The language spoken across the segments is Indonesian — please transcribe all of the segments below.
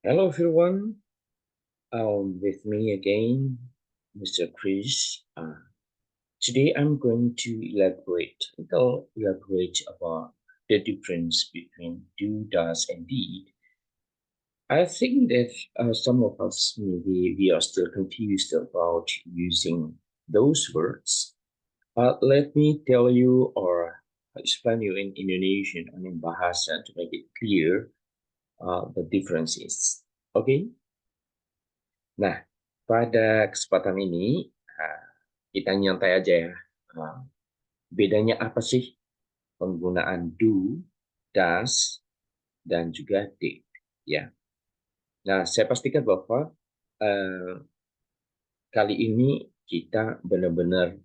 Hello everyone, with me again, Mr. Chris. Today I'm going to elaborate about the difference between do, does, and did. I think that some of us maybe we are still confused about using those words. But let me tell you or explain you in Indonesian and in Bahasa to make it clear the differences. Okay? Nah, pada kesempatan ini kita nyantai aja ya. Ah, Bedanya apa sih penggunaan do, does, dan juga did? Ya. Nah, saya pastikan bahwa eh, kali ini kita benar-benar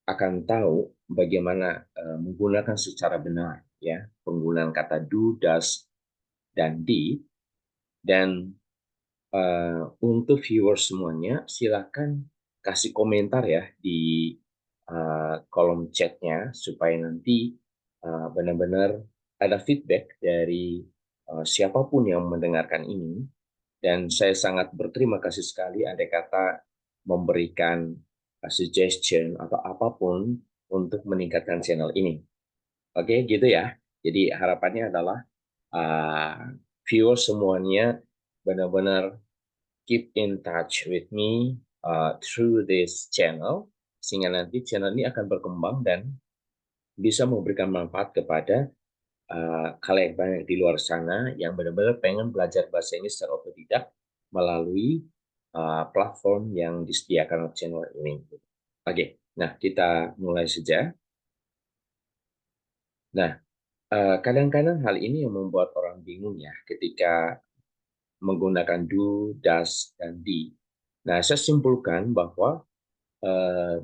akan tahu bagaimana menggunakan secara benar ya penggunaan kata do, does, dan did. Dan untuk viewers semuanya, silakan kasih komentar ya di kolom chatnya supaya nanti benar-benar ada feedback dari siapapun yang mendengarkan ini. Dan saya sangat berterima kasih sekali andai kata memberikan suggestion atau apapun untuk meningkatkan channel ini. Oke, gitu ya. Jadi harapannya adalah uh, viewers semuanya benar-benar keep in touch with me through this channel sehingga nanti channel ini akan berkembang dan bisa memberikan manfaat kepada kalian banyak di luar sana yang benar-benar pengen belajar bahasa Inggris secara otodidak melalui platform yang disediakan oleh channel ini. Oke, nah kita mulai saja. Nah, kadang-kadang hal ini yang membuat orang bingung ya ketika menggunakan do, does, dan did. Nah, saya simpulkan bahwa uh,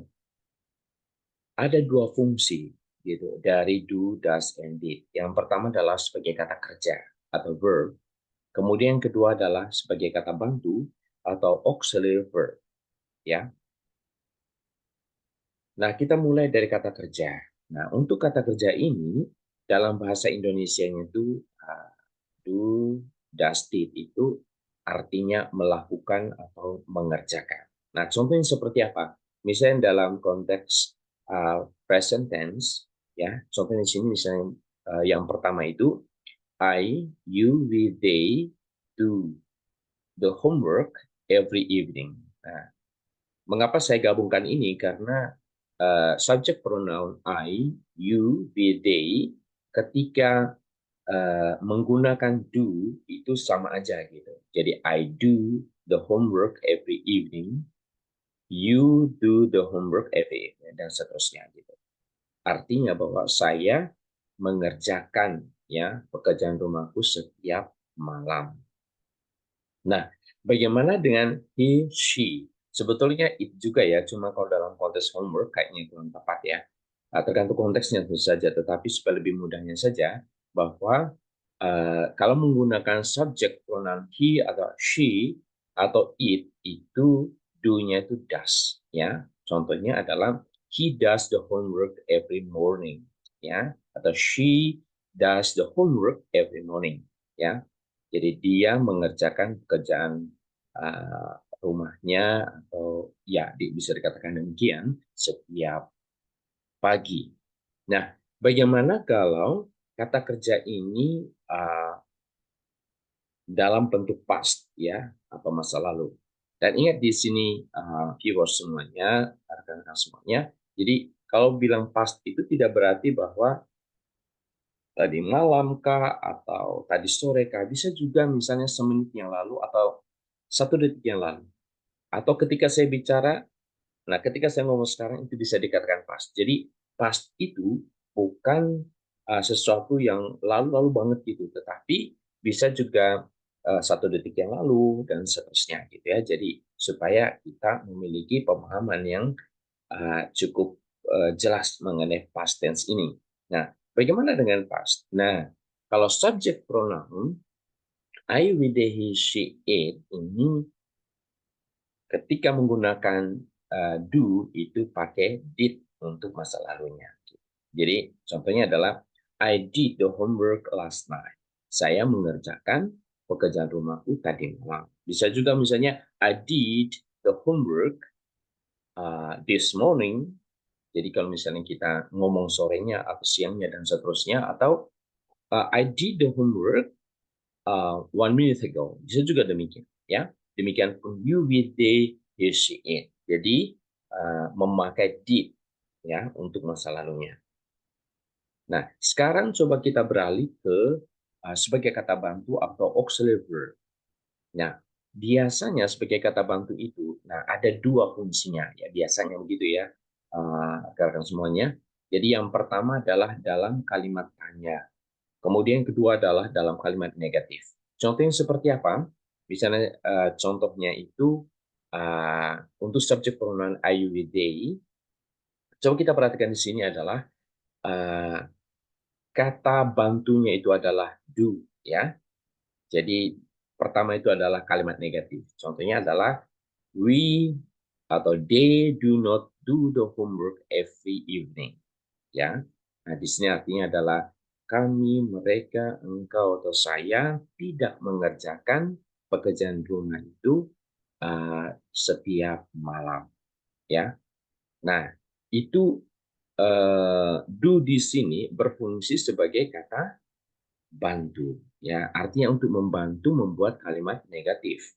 ada dua fungsi gitu dari do, does, and did. Yang pertama adalah sebagai kata kerja atau verb. Kemudian yang kedua adalah sebagai kata bantu atau auxiliary verb. Ya. Nah, kita mulai dari kata kerja. Nah, untuk kata kerja ini dalam bahasa Indonesianya itu do, does, did itu artinya melakukan atau mengerjakan. Nah, contohnya seperti apa? Misalnya dalam konteks present tense, ya. Contohnya di sini misalnya yang pertama itu I, you, we, they do the homework every evening. Nah, mengapa saya gabungkan ini? Karena subject pronoun I, you, we, they ketika menggunakan do itu sama aja gitu. Jadi I do the homework every evening, you do the homework every evening, dan seterusnya gitu. Artinya bahwa saya mengerjakan ya pekerjaan rumahku setiap malam. Nah, bagaimana dengan he, she? Sebetulnya itu juga ya, cuma kalau dalam konteks homework kayaknya kurang tepat ya. Tergantung konteksnya tentu saja, tetapi supaya lebih mudahnya saja, bahwa kalau menggunakan subjek pronoun he atau she atau it, itu do-nya itu does. Ya. Contohnya adalah he does the homework every morning. Ya. Atau she does the homework every morning. Ya. Jadi dia mengerjakan pekerjaan rumahnya atau ya bisa dikatakan demikian setiap pagi. Nah, bagaimana kalau kata kerja ini dalam bentuk past ya atau masa lalu? Dan ingat di sini viewers semuanya, rekan-rekan semuanya. Jadi kalau bilang past itu tidak berarti bahwa tadi malam kah atau tadi sore kah, bisa juga misalnya semenit yang lalu atau 1 detik yang lalu. Atau ketika saya bicara, nah ketika saya ngomong sekarang itu bisa dikatakan past. Jadi past itu bukan sesuatu yang lalu-lalu banget gitu, tetapi bisa juga 1 detik yang lalu dan seterusnya gitu ya. Jadi supaya kita memiliki pemahaman yang cukup jelas mengenai past tense ini. Nah, bagaimana dengan past? Nah, kalau subject pronoun I, we, they, he, she, it ini ketika menggunakan do itu pakai did untuk masa lalunya. Jadi contohnya adalah I did the homework last night. Saya mengerjakan pekerjaan rumahku tadi malam. Bisa juga misalnya I did the homework this morning. Jadi kalau misalnya kita ngomong sorenya atau siangnya dan seterusnya, atau I did the homework 1 minute ago. Bisa juga demikian, ya. Demikian pun you, we, they, he, she, it. Jadi memakai did, ya, untuk masa lalunya. Nah, sekarang coba kita beralih ke sebagai kata bantu atau auxiliary verb. Nah, biasanya sebagai kata bantu itu, nah ada dua fungsinya, ya biasanya begitu ya, rekan-rekan semuanya. Jadi yang pertama adalah dalam kalimat tanya. Kemudian yang kedua adalah dalam kalimat negatif. Contohnya seperti apa? Misalnya contohnya itu untuk subjek pronoun I, you, we, they. Coba kita perhatikan di sini adalah uh, kata bantunya itu adalah do, ya. Jadi pertama itu adalah kalimat negatif. Contohnya adalah we atau they do not do the homework every evening, ya. Nah, di sini artinya adalah kami, mereka, engkau atau saya tidak mengerjakan pekerjaan rumah itu setiap malam, ya. Nah, itu do di sini berfungsi sebagai kata bantu, ya. Artinya untuk membantu membuat kalimat negatif.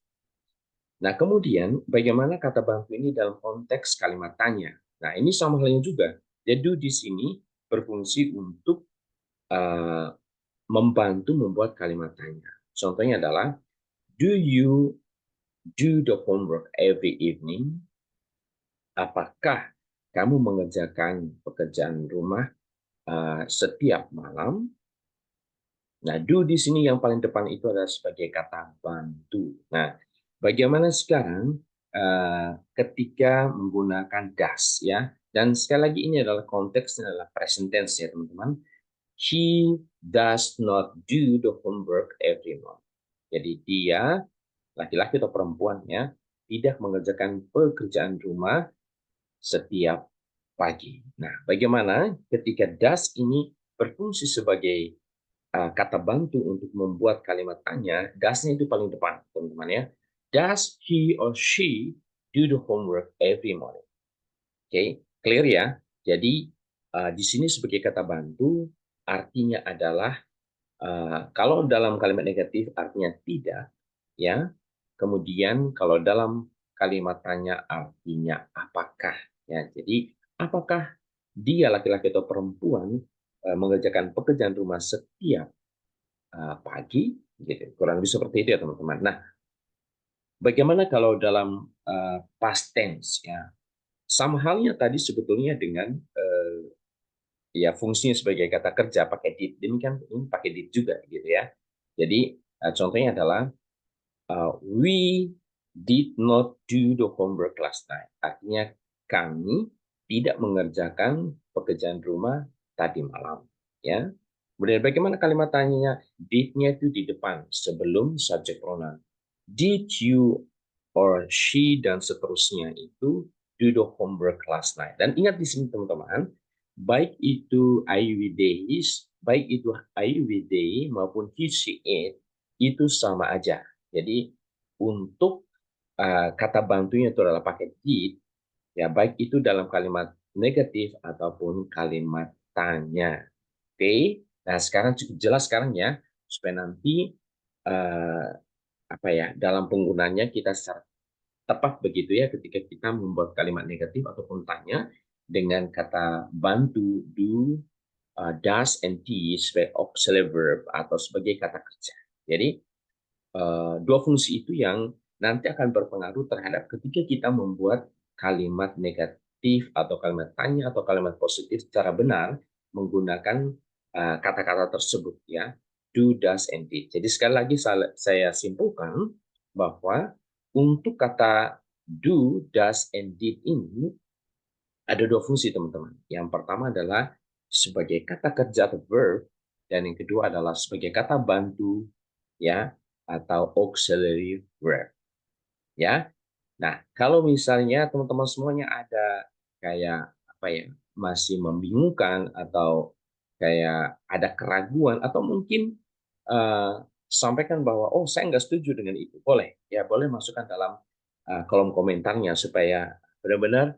Nah, kemudian bagaimana kata bantu ini dalam konteks kalimat tanya? Nah, ini sama halnya juga. Jadi do di sini berfungsi untuk membantu membuat kalimat tanya. Contohnya adalah, do you do the homework every evening? Apakah kamu mengerjakan pekerjaan rumah setiap malam? Nah, do di sini yang paling depan itu adalah sebagai kata bantu. Nah, bagaimana sekarang ketika menggunakan does, ya? Dan sekali lagi ini adalah konteksnya adalah present tense, ya teman-teman. He does not do the homework every month. Jadi dia, laki-laki atau perempuan, ya, tidak mengerjakan pekerjaan rumah setiap pagi. Nah, bagaimana ketika does ini berfungsi sebagai kata bantu untuk membuat kalimat tanya, does-nya itu paling depan, teman-teman, ya. Does he or she do the homework every morning? Oke, clear ya? Jadi di sini sebagai kata bantu artinya adalah kalau dalam kalimat negatif artinya tidak, ya. Kemudian kalau dalam kalimat tanya artinya apakah, ya. Jadi apakah dia laki-laki atau perempuan mengerjakan pekerjaan rumah setiap pagi, gitu. Kurang lebih seperti itu ya teman-teman. Nah, bagaimana kalau dalam past tense, ya? Sama halnya tadi sebetulnya dengan ya fungsinya sebagai kata kerja pakai did, demikian ini pakai did juga gitu ya. Jadi contohnya adalah we did not do the homework last night. Artinya kami tidak mengerjakan pekerjaan rumah tadi malam, ya. Kemudian bagaimana kalimat tanyanya? Did-nya itu di depan sebelum subject pronoun. Did you or she dan seterusnya itu do the homework last night? Dan ingat di sini teman-teman, baik itu I, we, they, his, baik itu I, we, they maupun he, she, it itu sama aja. Jadi untuk kata bantunya itu adalah pakai did, ya baik itu dalam kalimat negatif ataupun kalimat tanya. Oke, nah sekarang cukup jelas sekarang ya, supaya nanti eh, apa ya dalam penggunanya kita secara tepat begitu ya ketika kita membuat kalimat negatif ataupun tanya dengan kata bantu do, does, and did sebagai auxiliary verb atau sebagai kata kerja. Jadi dua fungsi itu yang nanti akan berpengaruh terhadap ketika kita membuat kalimat negatif atau kalimat tanya atau kalimat positif secara benar menggunakan kata-kata tersebut, ya, do, does, and did. Jadi sekali lagi saya simpulkan bahwa untuk kata do, does, and did ini ada dua fungsi teman-teman. Yang pertama adalah sebagai kata kerja atau verb, dan yang kedua adalah sebagai kata bantu, ya, atau auxiliary verb, ya. Nah, kalau misalnya teman-teman semuanya ada kayak apa ya, masih membingungkan atau kayak ada keraguan atau mungkin sampaikan bahwa oh saya nggak setuju dengan itu, boleh ya, boleh masukkan dalam kolom komentarnya supaya benar-benar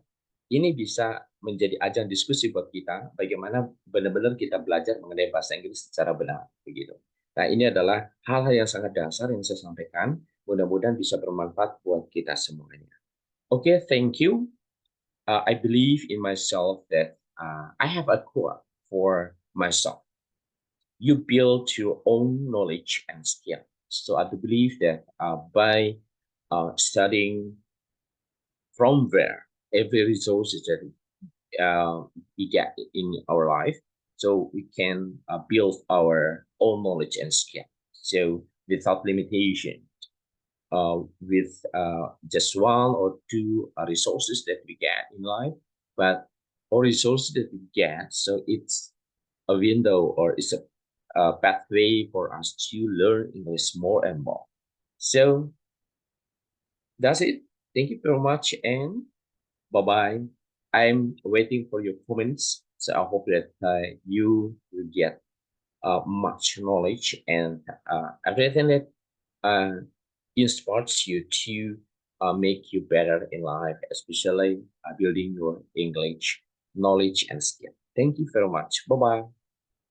ini bisa menjadi ajang diskusi buat kita bagaimana benar-benar kita belajar mengenai bahasa Inggris secara benar begitu. Nah, ini adalah hal-hal yang sangat dasar yang saya sampaikan. Mudah-mudahan bisa bermanfaat buat kita semuanya. Oke, thank you. I believe in myself that I have a core for myself. You build your own knowledge and skill. So I believe that by studying from where every resource is that we get in our life, so we can build our own knowledge and skill. So without limitation, with just one or two resources that we get in life, but all resources that we get, so it's a window or it's a pathway for us to learn English more and more. So that's it. Thank you very much and bye bye. I'm waiting for your comments. So I hope that you will get much knowledge and everything that uh, inspires you to make you better in life, especially building your English knowledge and skill. Thank you very much. Bye bye.